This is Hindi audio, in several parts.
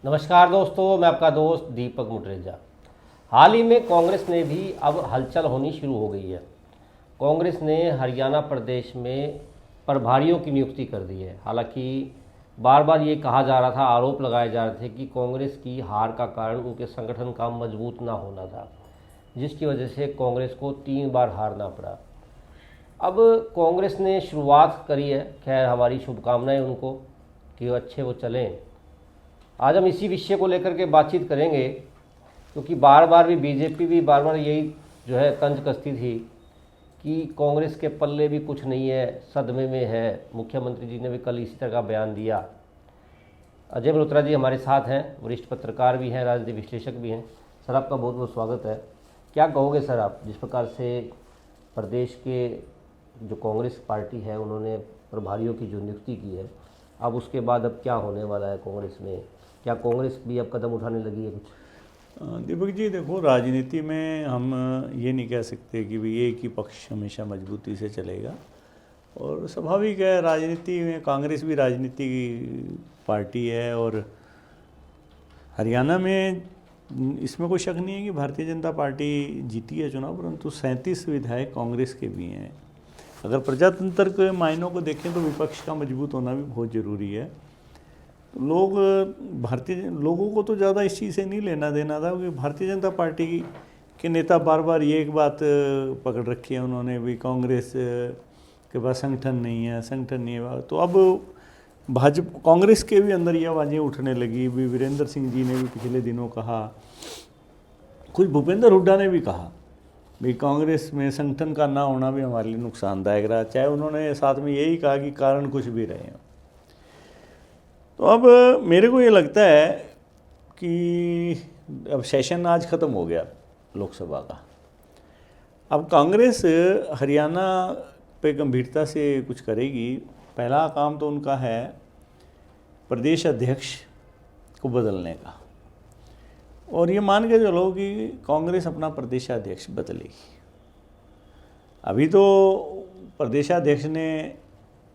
नमस्कार दोस्तों, मैं आपका दोस्त दीपक मुटरेजा। हाल ही में कांग्रेस ने भी अब हलचल होनी शुरू हो गई है। कांग्रेस ने हरियाणा प्रदेश में प्रभारियों की नियुक्ति कर दी है। हालांकि बार बार ये कहा जा रहा था, आरोप लगाए जा रहे थे कि कांग्रेस की हार का कारण उनके संगठन का मजबूत ना होना था, जिसकी वजह से कांग्रेस को 3 बार हारना पड़ा। अब कांग्रेस ने शुरुआत करी है। खैर, हमारी शुभकामनाएं उनको कि वो चलें। आज हम इसी विषय को लेकर के बातचीत करेंगे, क्योंकि बार बार भी बीजेपी भी बार बार यही तंज कसती थी कि कांग्रेस के पल्ले भी कुछ नहीं है, सदमे में है। मुख्यमंत्री जी ने भी कल इसी तरह का बयान दिया। अजय मल्होत्रा जी हमारे साथ हैं, वरिष्ठ पत्रकार भी हैं, राजनीतिक विश्लेषक भी हैं। सर, आपका बहुत बहुत स्वागत है। क्या कहोगे सर आप, जिस प्रकार से प्रदेश के जो कांग्रेस पार्टी है उन्होंने प्रभारियों की जो नियुक्ति की है, अब उसके बाद अब क्या होने वाला है कांग्रेस में? क्या कांग्रेस भी अब कदम उठाने लगी है कुछ? दीपक जी, देखो, राजनीति में हम ये नहीं कह सकते कि भाई एक ही पक्ष हमेशा मजबूती से चलेगा। और स्वाभाविक है, राजनीति में कांग्रेस भी राजनीति की पार्टी है। और हरियाणा में इसमें कोई शक नहीं है कि भारतीय जनता पार्टी जीती है चुनाव, परंतु 37 विधायक कांग्रेस के भी हैं। अगर प्रजातंत्र के मायनों को देखें तो विपक्ष का मजबूत होना भी बहुत ज़रूरी है। लोगों को तो ज़्यादा इस चीज़ से नहीं लेना देना था, क्योंकि भारतीय जनता पार्टी के नेता बार बार ये एक बात पकड़ रखी है उन्होंने भी, कांग्रेस के पास संगठन नहीं है। तो अब भाजपा कांग्रेस के भी अंदर ये आवाज़ें उठने लगी। भी वीरेंद्र सिंह जी ने भी पिछले दिनों कहा, कुछ भूपेंद्र हुड्डा ने भी कहा भी कांग्रेस में संगठन का ना होना भी हमारे लिए नुकसानदायक रहा, चाहे उन्होंने साथ में यही कहा कि कारण कुछ भी रहे हैं। तो अब मेरे को ये लगता है कि अब सेशन आज ख़त्म हो गया लोकसभा का। अब कांग्रेस हरियाणा पे गंभीरता से कुछ करेगी। पहला काम तो उनका है प्रदेश अध्यक्ष को बदलने का, और ये मान के चलो कि कांग्रेस अपना प्रदेशाध्यक्ष बदलेगी। अभी तो प्रदेशाध्यक्ष ने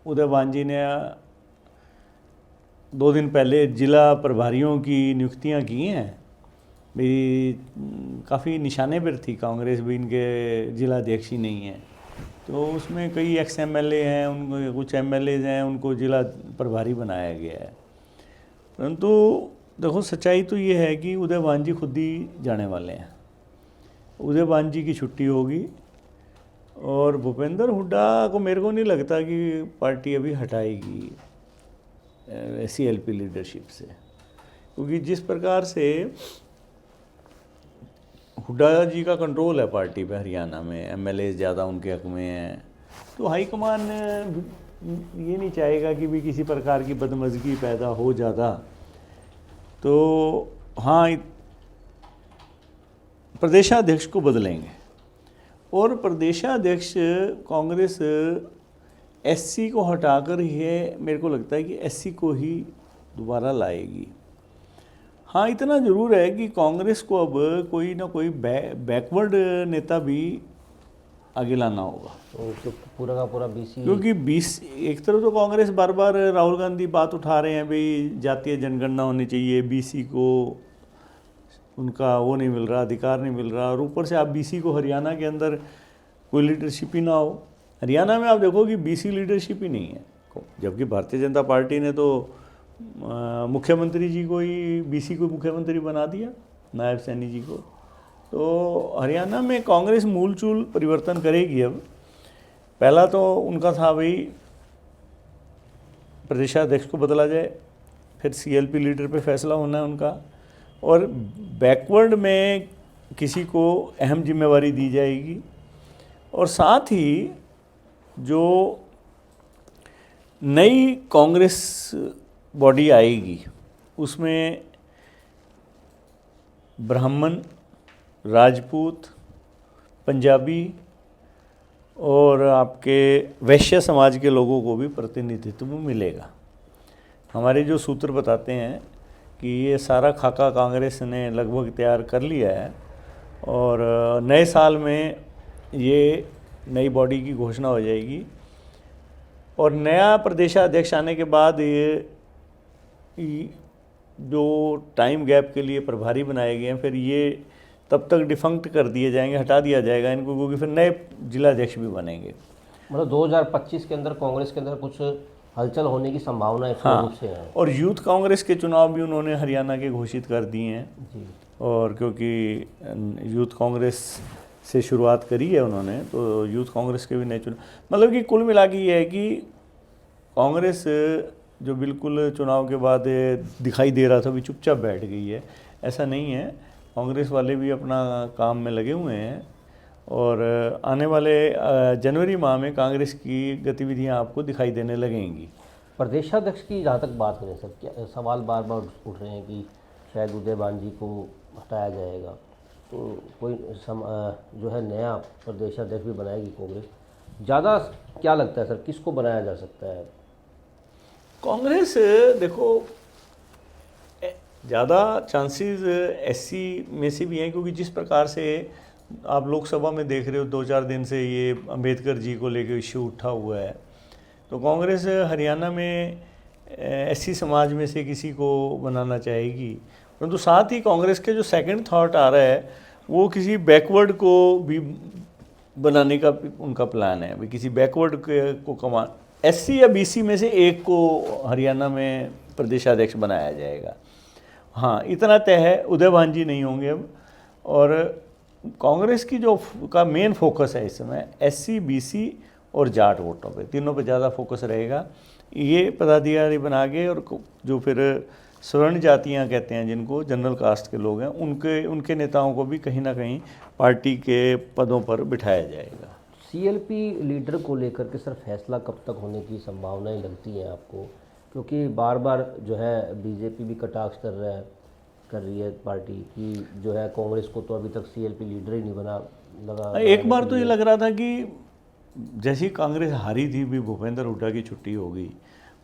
उदयभान जी ने 2 दिन पहले जिला प्रभारियों की नियुक्तियां की हैं। भी काफ़ी निशाने पर थी कांग्रेस भी, इनके जिलाध्यक्ष ही नहीं है। तो उसमें कई एक्स एमएलए हैं, उनको कुछ एमएलए हैं, उनको जिला प्रभारी बनाया गया है। परंतु देखो, सच्चाई तो ये है कि उदयभान जी खुद ही जाने वाले हैं। उदयभान जी की छुट्टी होगी, और भूपेंद्र हुड्डा को मेरे को नहीं लगता कि पार्टी अभी हटाएगी CLP लीडरशिप से, क्योंकि जिस प्रकार से हुड्डा जी का कंट्रोल है पार्टी पे हरियाणा में, MLA ज़्यादा उनके हक में हैं, तो हाईकमान ये नहीं चाहेगा कि भी किसी प्रकार की बदमज़गी पैदा हो ज़्यादा। तो हाँ, प्रदेशाध्यक्ष को बदलेंगे, और प्रदेशाध्यक्ष कांग्रेस SC को हटाकर ये मेरे को लगता है कि SC को ही दोबारा लाएगी। हाँ, इतना ज़रूर है कि कांग्रेस को अब कोई ना कोई बैकवर्ड नेता भी आगे लाना होगा, तो पूरा का पूरा BC, क्योंकि एक तरफ तो कांग्रेस बार बार राहुल गांधी बात उठा रहे हैं भाई जातीय जनगणना होनी चाहिए, BC को उनका वो नहीं मिल रहा, अधिकार नहीं मिल रहा, और ऊपर से आप BC को हरियाणा के अंदर कोई लीडरशिप ही ना हो। हरियाणा में आप देखो कि BC लीडरशिप ही नहीं है, जबकि भारतीय जनता पार्टी ने तो मुख्यमंत्री जी को ही BC को मुख्यमंत्री बना दिया, नायब सैनी जी को। तो हरियाणा में कांग्रेस मूलचूल परिवर्तन करेगी। अब पहला तो उनका था भाई प्रदेशाध्यक्ष को बदला जाए, फिर CLP लीडर पे फैसला होना है उनका, और बैकवर्ड में किसी को अहम जिम्मेवारी दी जाएगी। और साथ ही जो नई कांग्रेस बॉडी आएगी उसमें ब्राह्मण, राजपूत, पंजाबी और आपके वैश्य समाज के लोगों को भी प्रतिनिधित्व मिलेगा। हमारे जो सूत्र बताते हैं कि ये सारा खाका कांग्रेस ने लगभग तैयार कर लिया है, और नए साल में ये नई बॉडी की घोषणा हो जाएगी। और नया प्रदेशाध्यक्ष आने के बाद ये जो टाइम गैप के लिए प्रभारी बनाए गए हैं, फिर ये तब तक डिफंक्ट कर दिए जाएंगे, हटा दिया जाएगा इनको, क्योंकि फिर नए जिलाध्यक्ष भी बनेंगे। मतलब 2025 के अंदर कांग्रेस के अंदर कुछ हलचल होने की संभावनाएं पूर्ण रूप से हैं। और यूथ कांग्रेस के चुनाव भी उन्होंने हरियाणा के घोषित कर दिए हैं जी। और क्योंकि यूथ कांग्रेस से शुरुआत करी है उन्होंने, तो यूथ कांग्रेस के भी नए चुनाव, मतलब कि कुल मिला के ये है कि कांग्रेस जो बिल्कुल चुनाव के बाद दिखाई दे रहा था भी चुपचाप बैठ गई है, ऐसा नहीं है। कांग्रेस वाले भी अपना काम में लगे हुए हैं और आने वाले जनवरी माह में कांग्रेस की गतिविधियां आपको दिखाई देने लगेंगी। प्रदेशाध्यक्ष की जहाँ तक बात करें सर, क्या सवाल बार बार उठ रहे हैं कि शायद उदय भानजी को हटाया जाएगा, तो कोई जो है नया प्रदेशाध्यक्ष भी बनाएगी कांग्रेस। ज़्यादा क्या लगता है सर, किसको बनाया जा सकता है? कांग्रेस देखो ज़्यादा चांसेस एससी में से भी हैं, क्योंकि जिस प्रकार से आप लोकसभा में देख रहे हो 2-4 दिन से ये अंबेडकर जी को लेकर इश्यू उठा हुआ है, तो कांग्रेस हरियाणा में एससी समाज में से किसी को बनाना चाहेगी। परंतु साथ ही कांग्रेस के जो सेकंड थॉट आ रहा है वो किसी बैकवर्ड को भी बनाने का उनका प्लान है, भाई किसी बैकवर्ड को कमा एससी या बीसी में से एक को हरियाणा में प्रदेशाध्यक्ष बनाया जाएगा। हाँ, इतना तय है, उदय भानजी नहीं होंगे अब। और कांग्रेस की जो का मेन फोकस है इस समय एससी, बीसी और जाट वोटों पे, तीनों पे ज़्यादा फोकस रहेगा। ये पदाधिकारी बना के, और जो फिर स्वर्ण जातियाँ कहते हैं जिनको, जनरल कास्ट के लोग हैं, उनके नेताओं को भी कहीं ना कहीं पार्टी के पदों पर बिठाया जाएगा। सीएलपी लीडर को लेकर के सर फैसला कब तक होने की संभावनाएं लगती हैं आपको? क्योंकि बार बार जो है बीजेपी भी कटाक्ष कर रही है पार्टी की, जो है कांग्रेस को तो अभी तक सीएलपी लीडर ही नहीं बना लगा। एक बार तो ये लग रहा था कि जैसी कांग्रेस हारी थी भी भूपेंद्र हुड्डा की छुट्टी हो गई,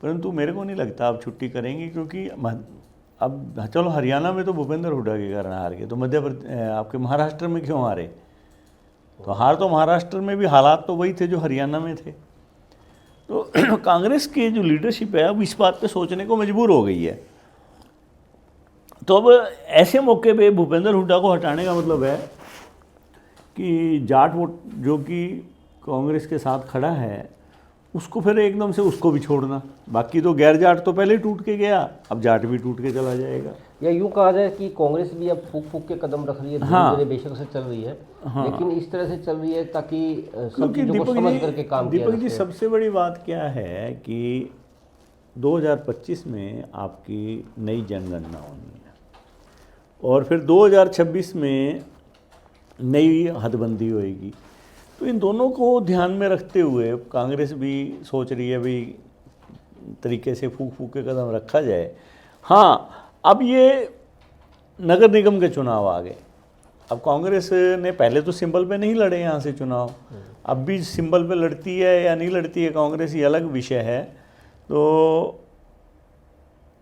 परंतु मेरे को नहीं लगता अब छुट्टी करेंगे, क्योंकि अब चलो हरियाणा में तो भूपेंद्र हुड्डा के कारण हार गए, तो मध्य प्रदेश आपके महाराष्ट्र में क्यों हारे? तो हार तो महाराष्ट्र में भी हालात तो वही थे जो हरियाणा में थे। तो कांग्रेस की जो लीडरशिप है अब इस बात पे सोचने को मजबूर हो गई है। तो अब ऐसे मौके पे भूपेंद्र हुड्डा को हटाने का मतलब है कि जाट वोट जो कि कांग्रेस के साथ खड़ा है उसको फिर एकदम से उसको भी छोड़ना, बाकी तो गैर जाट तो पहले ही टूट के गया, अब जाट भी टूट के चला जाएगा। या यूँ कहा जाए कि कांग्रेस भी अब फूक के कदम रख रही है, धीरे-धीरे बेशक से चल रही है, लेकिन इस तरह से चल रही है ताकि सब चीज़ों को समझ करके काम किया जाए। दीपक जी, सबसे बड़ी बात क्या है कि 2025 में आपकी नई जनगणना होनी है और फिर 2026 में नई हदबंदी होएगी, तो इन दोनों को ध्यान में रखते हुए कांग्रेस भी सोच रही है भाई तरीके से फूक के कदम रखा जाए। हाँ, अब ये नगर निगम के चुनाव आ गए, अब कांग्रेस ने पहले तो सिंबल पे नहीं लड़े यहाँ से चुनाव, अब भी सिंबल पे लड़ती है या नहीं लड़ती है कांग्रेस, ये अलग विषय है। तो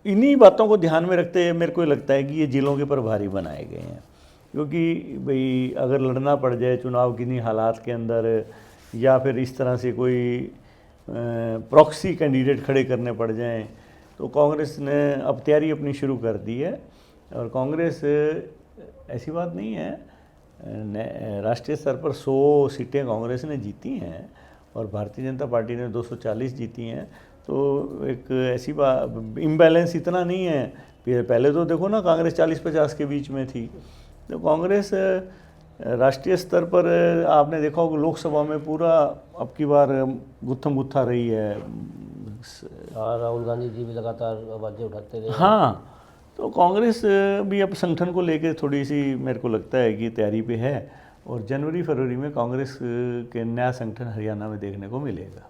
इन्हीं बातों को ध्यान में रखते हुए मेरे को लगता है कि ये जिलों के प्रभारी बनाए गए हैं, क्योंकि भाई अगर लड़ना पड़ जाए चुनाव किन्हीं हालात के अंदर, या फिर इस तरह से कोई प्रॉक्सी कैंडिडेट खड़े करने पड़ जाएं, तो कांग्रेस ने अब तैयारी अपनी शुरू कर दी है। और कांग्रेस ऐसी बात नहीं है, राष्ट्रीय स्तर पर 100 सीटें कांग्रेस ने जीती हैं और भारतीय जनता पार्टी ने 240 जीती हैं, तो एक ऐसी बात इम्बैलेंस इतना नहीं है। पहले तो देखो ना, कांग्रेस 40-50 के बीच में थी, तो कांग्रेस राष्ट्रीय स्तर पर आपने देखा होगा लोकसभा में पूरा अब की बार गुत्थम गुत्था रही है। राहुल गांधी जी भी लगातार आवाज़ें उठाते रहे। हाँ, तो कांग्रेस भी अब संगठन को लेकर थोड़ी सी मेरे को लगता है कि तैयारी पे है और जनवरी-फरवरी में कांग्रेस के नया संगठन हरियाणा में देखने को मिलेगा।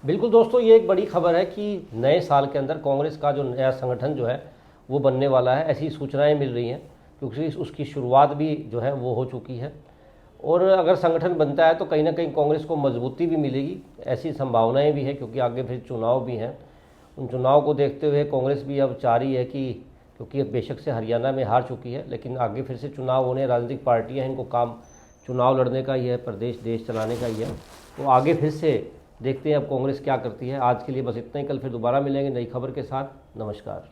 बिल्कुल दोस्तों, ये एक बड़ी खबर है कि नए साल के अंदर कांग्रेस का जो नया संगठन जो है वो बनने वाला है, ऐसी सूचनाएं मिल रही हैं, क्योंकि उसकी शुरुआत भी जो है वो हो चुकी है। और अगर संगठन बनता है तो कहीं ना कहीं कांग्रेस को मजबूती भी मिलेगी, ऐसी संभावनाएं भी है, क्योंकि आगे फिर चुनाव भी हैं। उन चुनाव को देखते हुए कांग्रेस भी अब चाह रही है कि, क्योंकि बेशक से हरियाणा में हार चुकी है, लेकिन आगे फिर से चुनाव होने, राजनीतिक पार्टियाँ हैं, इनको काम चुनाव लड़ने का ही है, प्रदेश देश चलाने का ही है, तो आगे फिर से देखते हैं अब कांग्रेस क्या करती है। आज के लिए बस इतना ही, कल फिर दोबारा मिलेंगे नई खबर के साथ। नमस्कार।